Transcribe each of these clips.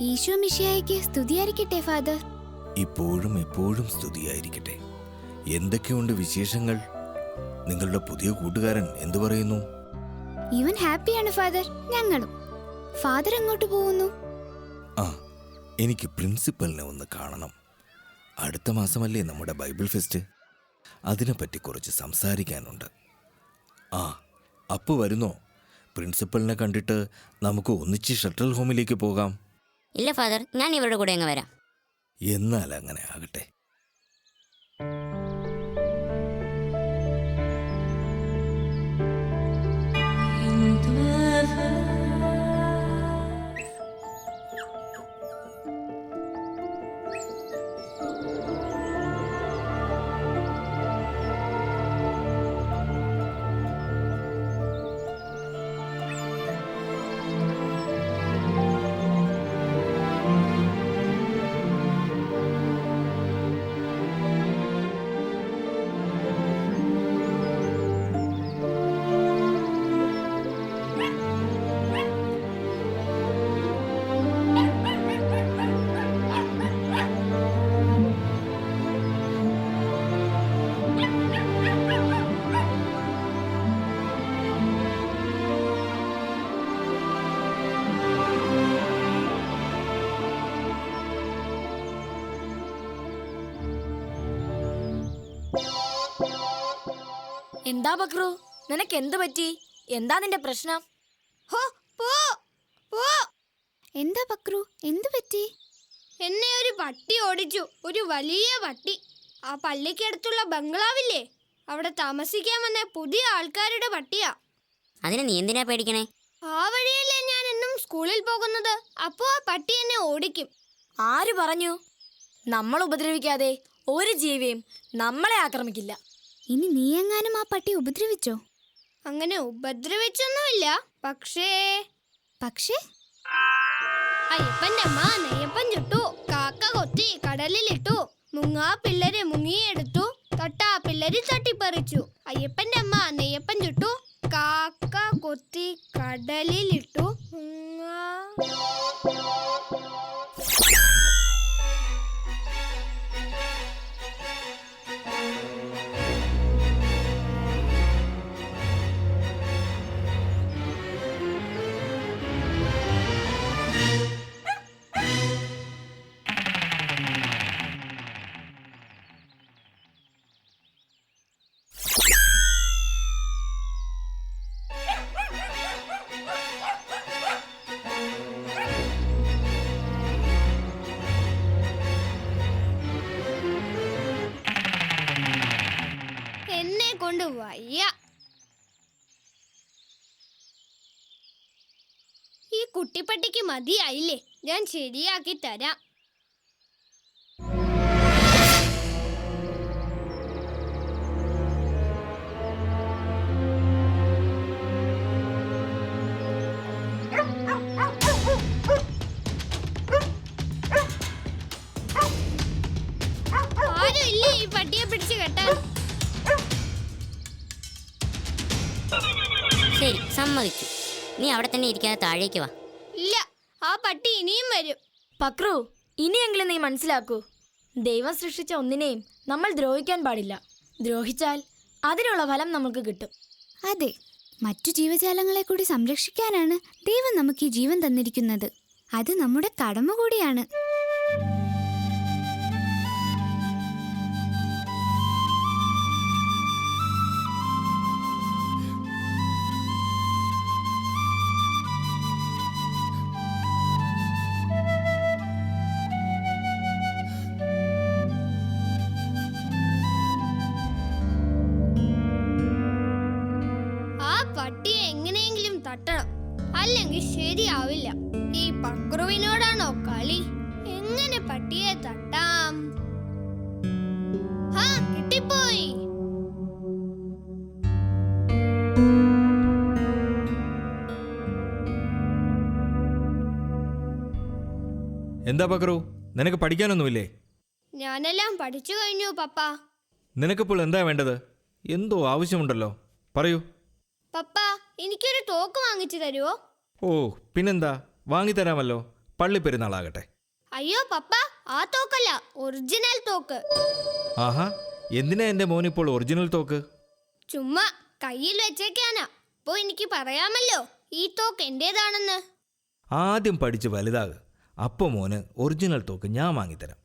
ഈശോ മിശിഹായ്ക്ക് സ്തുതിയായിരിക്കട്ടെ ഫാദർ. ഇപ്പോഴും എപ്പോഴും സ്തുതിയായിരിക്കട്ടെ. എന്തൊക്കെയുണ്ട് വിശേഷങ്ങൾ? നിങ്ങളുടെ പുതിയ കൂട്ടുകാരൻ എന്തു പറയുന്നു? ഇവൻ ഹാപ്പിയാണ് ഫാദർ, ഞങ്ങളും. ഫാദർ എങ്ങോട്ട് പോകുന്നു? എനിക്ക് പ്രിൻസിപ്പലിനെ ഒന്ന് കാണണം. അടുത്ത മാസമല്ലേ നമ്മുടെ ബൈബിൾ ഫെസ്റ്റ്? അതിനെപ്പറ്റി കുറച്ച് സംസാരിക്കാനുണ്ട്. അപ്പു വരുന്നോ? പ്രിൻസിപ്പലിനെ കണ്ടിട്ട് നമുക്ക് ഒന്നിച്ച് ഷട്ടിൽ ഹോമിലേക്ക് പോകാം. ഇല്ല ഫാദർ, ഞാൻ ഇവരുടെ കൂടെ അങ്ങ് വരാം. എന്നാൽ അങ്ങനെ ആകട്ടെ. എന്താ ബക്രു, നിനക്ക് എന്ത് പറ്റി? എന്താ നിന്റെ പ്രശ്നം? എന്താ ബക്രു, എന്തു പറ്റി? എന്നെ ഒരു പട്ടി ഓടിച്ചു, ഒരു വലിയ പട്ടി. ആ പള്ളിക്കടുത്തുള്ള ബംഗ്ലാവില്ലേ, അവിടെ താമസിക്കാൻ വന്ന പുതിയ ആൾക്കാരുടെ പട്ടിയാ. അതിന് നീ എന്തിനാ പേടിക്കണേ? ആ വഴിയല്ലേ ഞാൻ എന്നും സ്കൂളിൽ പോകുന്നത്. അപ്പോ ആ പട്ടി എന്നെ ഓടിക്കും. ആര് പറഞ്ഞു? നമ്മൾ ഉപദ്രവിക്കാതെ ഒരു ജീവിയും നമ്മളെ ആക്രമിക്കില്ല. ഇനി നീ എങ്ങാനും ആ പട്ടി ഉപദ്രവിച്ചോ? അങ്ങനെ ഉപദ്രവിച്ചൊന്നുമില്ല. പക്ഷേ അയ്യപ്പന്റെ അമ്മ നെയ്യപ്പൻ ചുട്ടു, കാക്ക കൊത്തി കടലിലിട്ടു, മുങ്ങാ പിള്ളേര് മുങ്ങിയെടുത്തു, തൊട്ടാ പിള്ളേര് തട്ടിപ്പറിച്ചു. അയ്യപ്പന്റെ അമ്മ നെയ്യപ്പൻ ചുട്ടു, കാക്ക കൊത്തി കടലിലിട്ടു, മുങ്ങാ. എന്നെ കൊണ്ട് വയ്യ. ഈ കുട്ടിപ്പട്ടിക്ക് മതിയായില്ലേ? ഞാൻ ശരിയാക്കി തരാം. ആരും ഇല്ലേ ഈ പട്ടിയെ പിടിച്ച് കെട്ടാൻ? ശരി, സമ്മതിച്ചു. നീ അവിടെ തന്നെ ഇരിക്കാതെ താഴേക്ക് വാ. ഇല്ല, ആ പട്ടി ഇനിയും വരും. പക്രു, ഇനിയെങ്കിലും നീ മനസ്സിലാക്കൂ, ദൈവം സൃഷ്ടിച്ച ഒന്നിനെയും നമ്മൾ ദ്രോഹിക്കാൻ പാടില്ല. ദ്രോഹിച്ചാൽ അതിനുള്ള ഫലം നമുക്ക് കിട്ടും. അതെ, മറ്റു ജീവജാലങ്ങളെ കൂടി സംരക്ഷിക്കാനാണ് ദൈവം നമുക്ക് ഈ ജീവൻ തന്നിരിക്കുന്നത്. അത് നമ്മുടെ കടമ കൂടിയാണ്. പട്ടിയെ എങ്ങനെയെങ്കിലും തട്ടണം, അല്ലെങ്കിൽ ശരിയാവില്ല. ഈ പക്രുവിനോടാണോ കളി? എങ്ങനെ പട്ടിയെ തട്ടാം? കിട്ടിപ്പോയി. എന്താ പക്രു, നിനക്ക് പഠിക്കാനൊന്നുമില്ലേ? ഞാനെല്ലാം പഠിച്ചു കഴിഞ്ഞു പപ്പ. നിനക്കിപ്പോൾ എന്താ വേണ്ടത്? എന്തോ ആവശ്യമുണ്ടല്ലോ, പറയൂ. പപ്പ, എനിക്കൊരു തോക്ക് വാങ്ങിച്ചു തരുമോ? ഓ, പിന്നെന്താ, വാങ്ങിത്തരാമല്ലോ. പള്ളി പെരുന്നാളാകട്ടെ. അയ്യോ പപ്പ, ആ തോക്കല്ല, ഒറിജിനൽ തോക്ക്. ആഹാ, എന്തിനാ എൻ്റെ മോനിപ്പോൾ ഒറിജിനൽ തോക്ക്? ചുമ്മാ കയ്യിൽ വെച്ചേക്കാനാ. അപ്പോ എനിക്ക് പറയാമല്ലോ ഈ തോക്ക് എന്റേതാണെന്ന്. ആദ്യം പഠിച്ച് വലുതാകുക, അപ്പോൾ മോന് ഒറിജിനൽ തോക്ക് ഞാൻ വാങ്ങിത്തരാം.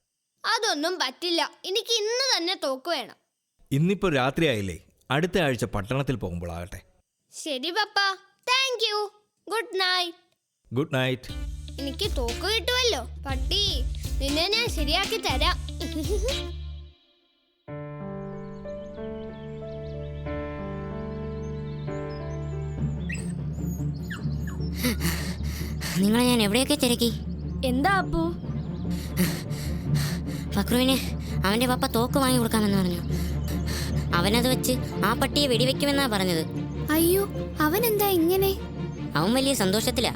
അതൊന്നും പറ്റില്ല, എനിക്ക് ഇന്ന് തന്നെ തോക്ക് വേണം. ഇന്നിപ്പോൾ രാത്രിയായില്ലേ, അടുത്ത ആഴ്ച പട്ടണത്തിൽ പോകുമ്പോഴാകട്ടെ. ശരി papa, thank you. Good night. Good night. എനിക്ക് തോക്ക് കിട്ടുമല്ലോ. പട്ടി, നിന്നെ ഞാൻ ശരിയാക്കി തരാം. നിങ്ങളെ ഞാൻ എവിടെയൊക്കെ തിരക്കി. എന്താ അപ്പു? ഫക്രുവിന് അവൻ്റെ പപ്പ തോക്ക് വാങ്ങി കൊടുക്കാമെന്ന് പറഞ്ഞു. അവനത് വെച്ച് ആ പട്ടിയെ വെടിവെക്കുമെന്നാ പറഞ്ഞത്. അയ്യോ, അവൻ എന്താ ഇങ്ങനെ? അവൻ വലിയ സന്തോഷത്തിലാ.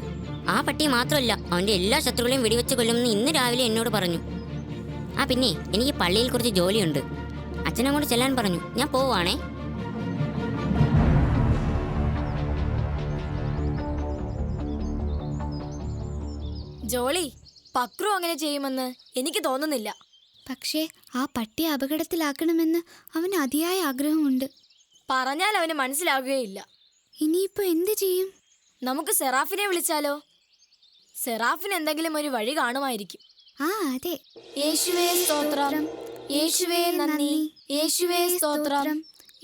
ആ പട്ടിയെ മാത്രമല്ല, അവൻ്റെ എല്ലാ ശത്രുക്കളെയും വെടിവെച്ച് കൊല്ലുമെന്ന് ഇന്ന് രാവിലെ എന്നോട് പറഞ്ഞു. ആ പിന്നെ എനിക്ക് പള്ളിയിൽ കുറച്ച് ജോലിയുണ്ട്. അച്ഛനങ്ങോട്ട് ചെല്ലാൻ പറഞ്ഞു. ഞാൻ പോവാണേ. ജോളി, പക്രു അങ്ങനെ ചെയ്യുമെന്ന് എനിക്ക് തോന്നുന്നില്ല. പക്ഷേ ആ പട്ടിയെ അപകടത്തിലാക്കണമെന്ന് അവന് അതിയായ ആഗ്രഹമുണ്ട്. പറഞ്ഞാൽ അവന് മനസ്സിലാകുകയില്ല. ഇനിയിപ്പോ എന്ത് ചെയ്യും? നമുക്ക് സെറാഫിനെ വിളിച്ചാലോ? സെറാഫിന് എന്തെങ്കിലും ഒരു വഴി കാണുമായിരിക്കും. ആ അതെ. യേശുവേ സ്തോത്രം, യേശുവേ നന്ദി, യേശുവേ സ്തോത്രം,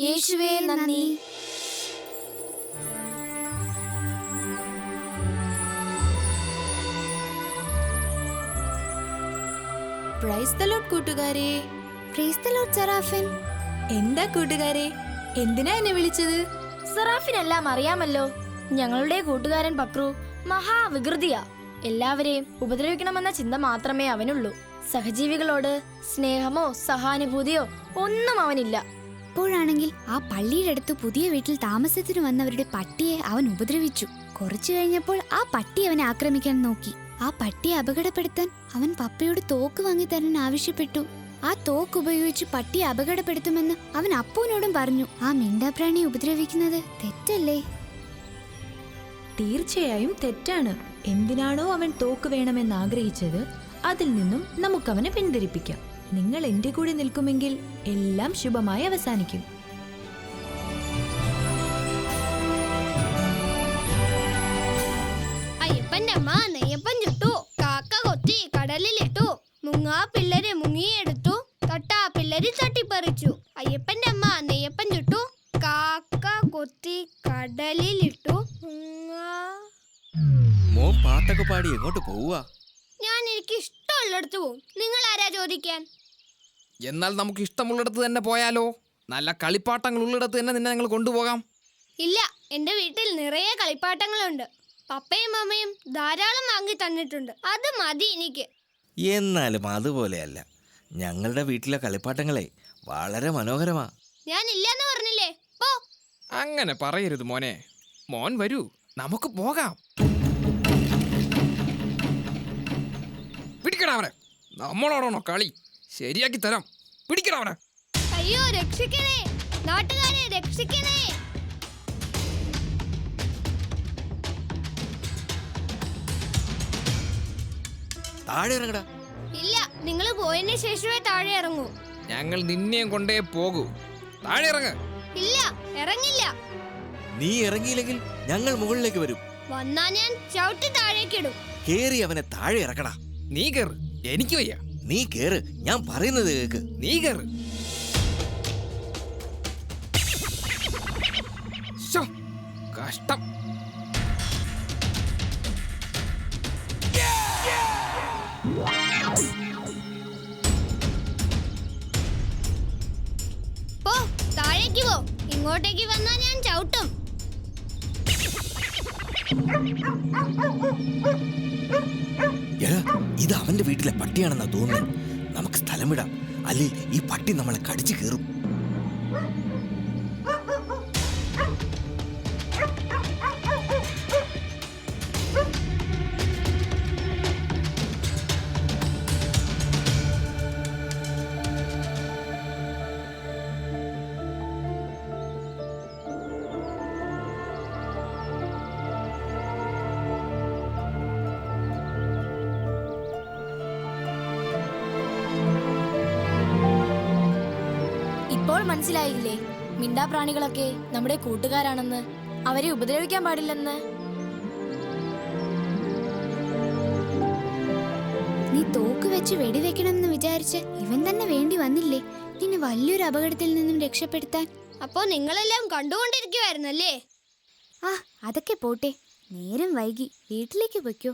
യേശുവേ നന്ദി. പ്രൈസ് ദി ലോർഡ് കൂട്ടുകാരെ. Praise the Lord Serafin. എന്താ കൂട്ടുകാരെ, എന്തിനാ എന്നെ വിളിച്ചത്? സെറാഫിനെല്ലാം അറിയാമല്ലോ. ഞങ്ങളുടെ കൂട്ടുകാരൻ പക്രു മഹാവികൃതിയാ. എല്ലാവരെയും ഉപദ്രവിക്കണമെന്ന ചിന്ത മാത്രമേ അവനുള്ളൂ. സഹജീവികളോട് സ്നേഹമോ സഹാനുഭൂതിയോ ഒന്നും അവനില്ല. അപ്പോഴാണെങ്കിൽ ആ പള്ളിയുടെ അടുത്ത് പുതിയ വീട്ടിൽ താമസത്തിന് വന്നവരുടെ പട്ടിയെ അവൻ ഉപദ്രവിച്ചു. കുറച്ചു കഴിഞ്ഞപ്പോൾ ആ പട്ടി അവനെ ആക്രമിക്കാൻ നോക്കി. ആ പട്ടിയെ അപകടപ്പെടുത്താൻ അവൻ പപ്പയോട് തോക്ക് വാങ്ങി തരാൻ ആവശ്യപ്പെട്ടു. ആ തോക്ക് ഉപയോഗിച്ച് പട്ടിയെ അപകടപ്പെടുത്തുമെന്ന് അവൻ അപ്പൂനോടും പറഞ്ഞു. ആ മിണ്ടാപ്രാണിയെ ഉപദ്രവിക്കുന്നത് തെറ്റല്ലേ? തീർച്ചയായും തെറ്റാണ്. എന്തിനാണോ അവൻ തോക്ക് വേണമെന്ന് ആഗ്രഹിച്ചത്, അതിൽ നിന്നും നമുക്കവനെ പിന്തിരിപ്പിക്കാം. നിങ്ങൾ എന്റെ കൂടെ നിൽക്കുമെങ്കിൽ എല്ലാം ശുഭമായി അവസാനിക്കും. അയ്യപ്പന്റെ അമ്മ നെയ്യപ്പൻ ചുട്ടു, കാക്ക കൊത്തി കടലിലിട്ടു, മുങ്ങാ പിള്ളേര് മുങ്ങിയെടുത്തു, തട്ടാ പിള്ളേര് തട്ടിപ്പറിച്ചു. അയ്യപ്പന്റെ അമ്മ നെയ്യപ്പൻ ചുട്ടു, കാക്ക കൊത്തി കടലിലിട്ടു, മോൻ പാട്ടൊക്കെ പാടി എങ്ങോട്ട് പോവുക? ഞാൻ എനിക്ക് ഇഷ്ടമുള്ളിടത്ത് പോവും. നിങ്ങൾ ആരാ ചോദിക്കാൻ? എന്നാൽ നമുക്ക് ഇഷ്ടമുള്ളിടത്ത് തന്നെ പോയാലോ? നല്ല കളിപ്പാട്ടങ്ങൾ ഉള്ളിടത്ത് തന്നെ നിന്നെ ഞങ്ങൾ കൊണ്ടുപോകാം. ഇല്ല, എന്റെ വീട്ടിൽ നിറയെ കളിപ്പാട്ടങ്ങളുണ്ട്. പപ്പയും അമ്മയും ധാരാളം വാങ്ങി തന്നിട്ടുണ്ട്. അത് മതി എനിക്ക്. എന്നാലും അതുപോലെയല്ല, ഞങ്ങളുടെ വീട്ടിലെ കളിപ്പാട്ടങ്ങളെ വളരെ മനോഹരമാ. ഞാൻ ഇല്ലെന്ന് പറഞ്ഞില്ലേ, പോ. അങ്ങനെ പറയരുത് മോനെ. മോൻ വരൂ, നമുക്ക് പോകാം. പിടിക്കണവനെ. നമ്മളോടാണോ കളി? ശരിയാക്കി തരാം. പിടിക്കണവനെ. അയ്യോ, രക്ഷിക്കണേ, നാട്ടുകാരെ രക്ഷിക്കണേ. താഴെ ഇറങ്ങടാ. ഇല്ല, നിങ്ങൾ പോയതിന് ശേഷമേ താഴെ ഇറങ്ങൂ. ഞങ്ങൾ നിന്നെയും കൊണ്ടേ പോകൂ. താഴെ ഇറങ്ങ്. ഇല്ല, ഇറങ്ങില്ല. നീ ഇറങ്ങിയില്ലെങ്കിൽ ഞങ്ങൾ മുകളിലേക്ക് വരും. വന്നാ ഞാൻ ചവിട്ടി താഴേക്കിടും. കേറി അവനെ താഴെ ഇറക്കടാ. നീ കേറ്, എനിക്ക് വയ്യ. നീ കേറ്, ഞാൻ പറയുന്നത് കേക്ക്. നീ കേറ്. ശോ, കഷ്ടം. പോ, താഴേക്ക് പോ. ഇങ്ങോട്ടേക്ക് വന്നാ ഞാൻ ചവിട്ടും. എടാ, ഇത് അവന്റെ വീട്ടിലെ പട്ടിയാണെന്നാ തോന്നുന്നു. നമുക്ക് സ്ഥലം വിടാം, അല്ലെ ഈ പട്ടി നമ്മളെ കടിച്ചു കയറും. മനസ്സിലായില്ലേ? മിണ്ടാപ്രാണികളൊക്കെ നമ്മുടെ കൂട്ടുകാരാണെന്ന്, അവരെ ഉപദ്രവിക്കാൻ പാടില്ലെന്ന്. നീ തോക്ക് വെച്ച് വെടിവെക്കണമെന്ന് വിചാരിച്ച് ഇവൻ തന്നെ വേണ്ടി വന്നില്ലേ നിന്നെ വലിയൊരു അപകടത്തിൽ നിന്നും രക്ഷപ്പെടുത്താൻ? അപ്പോ നിങ്ങളെല്ലാം കണ്ടുകൊണ്ടിരിക്കുവായിരുന്നല്ലേ? ആ അതൊക്കെ പോട്ടെ, നേരം വൈകി, വീട്ടിലേക്ക് പൊയ്ക്കോ.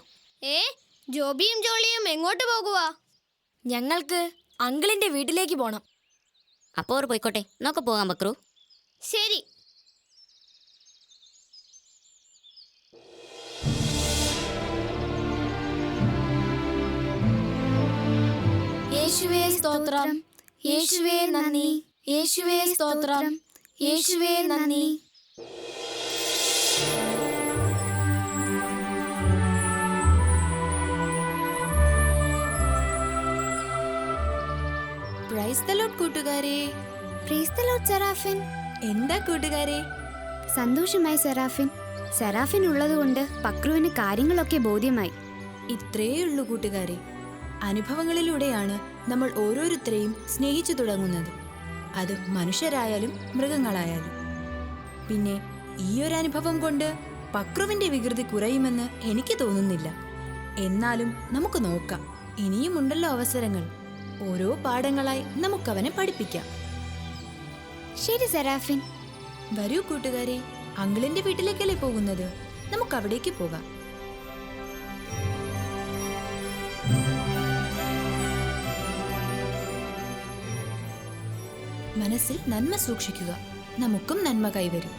ജോബിയും ജോളിയും എങ്ങോട്ട് പോകുവാ? ഞങ്ങൾക്ക് അങ്കിളിന്റെ വീട്ടിലേക്ക് പോണം. അപ്പോൾ അവർ പോയിക്കോട്ടെ, നമുക്ക് പോകാം ബക്രു. ശരി. യേശുവേ സ്തോത്രം, യേശുവേ നന്ദി, യേശുവേ സ്തോത്രം, യേശുവേ നന്ദി. പ്രൈസ് ദി ലോർഡ് കൂട്ടുകാരെ. Praise the Lord Serafin. എന്താ കൂട്ടുകാരെ? സന്തോഷമായി സെറാഫിൻ. സെറാഫിൻ ഉള്ളതുകൊണ്ട് പക്രുവിന് കാര്യങ്ങളൊക്കെ ബോധ്യമായി. ഇത്രയേ ഉള്ളൂ കൂട്ടുകാരെ. അനുഭവങ്ങളിലൂടെയാണ് നമ്മൾ ഓരോരുത്തരെയും സ്നേഹിച്ചു തുടങ്ങുന്നത്. അത് മനുഷ്യരായാലും മൃഗങ്ങളായാലും. പിന്നെ ഈ ഒരു അനുഭവം കൊണ്ട് പക്രുവിന്റെ വികൃതി കുറയുമെന്ന് എനിക്ക് തോന്നുന്നില്ല. എന്നാലും നമുക്ക് നോക്കാം. ഇനിയുമുണ്ടല്ലോ അവസരങ്ങൾ. ഓരോ പാഠങ്ങളായി നമുക്കവനെ പഠിപ്പിക്കാം. ശരി സെറാഫിൻ. വരൂ കൂട്ടുകാരെ, അങ്കിളിന്റെ വീട്ടിലേക്കല്ലേ പോകുന്നത്? നമുക്ക് അവിടേക്ക് പോകാം. മനസ്സിൽ നന്മ സൂക്ഷിക്കുക, നമുക്കും നന്മ കൈവരും.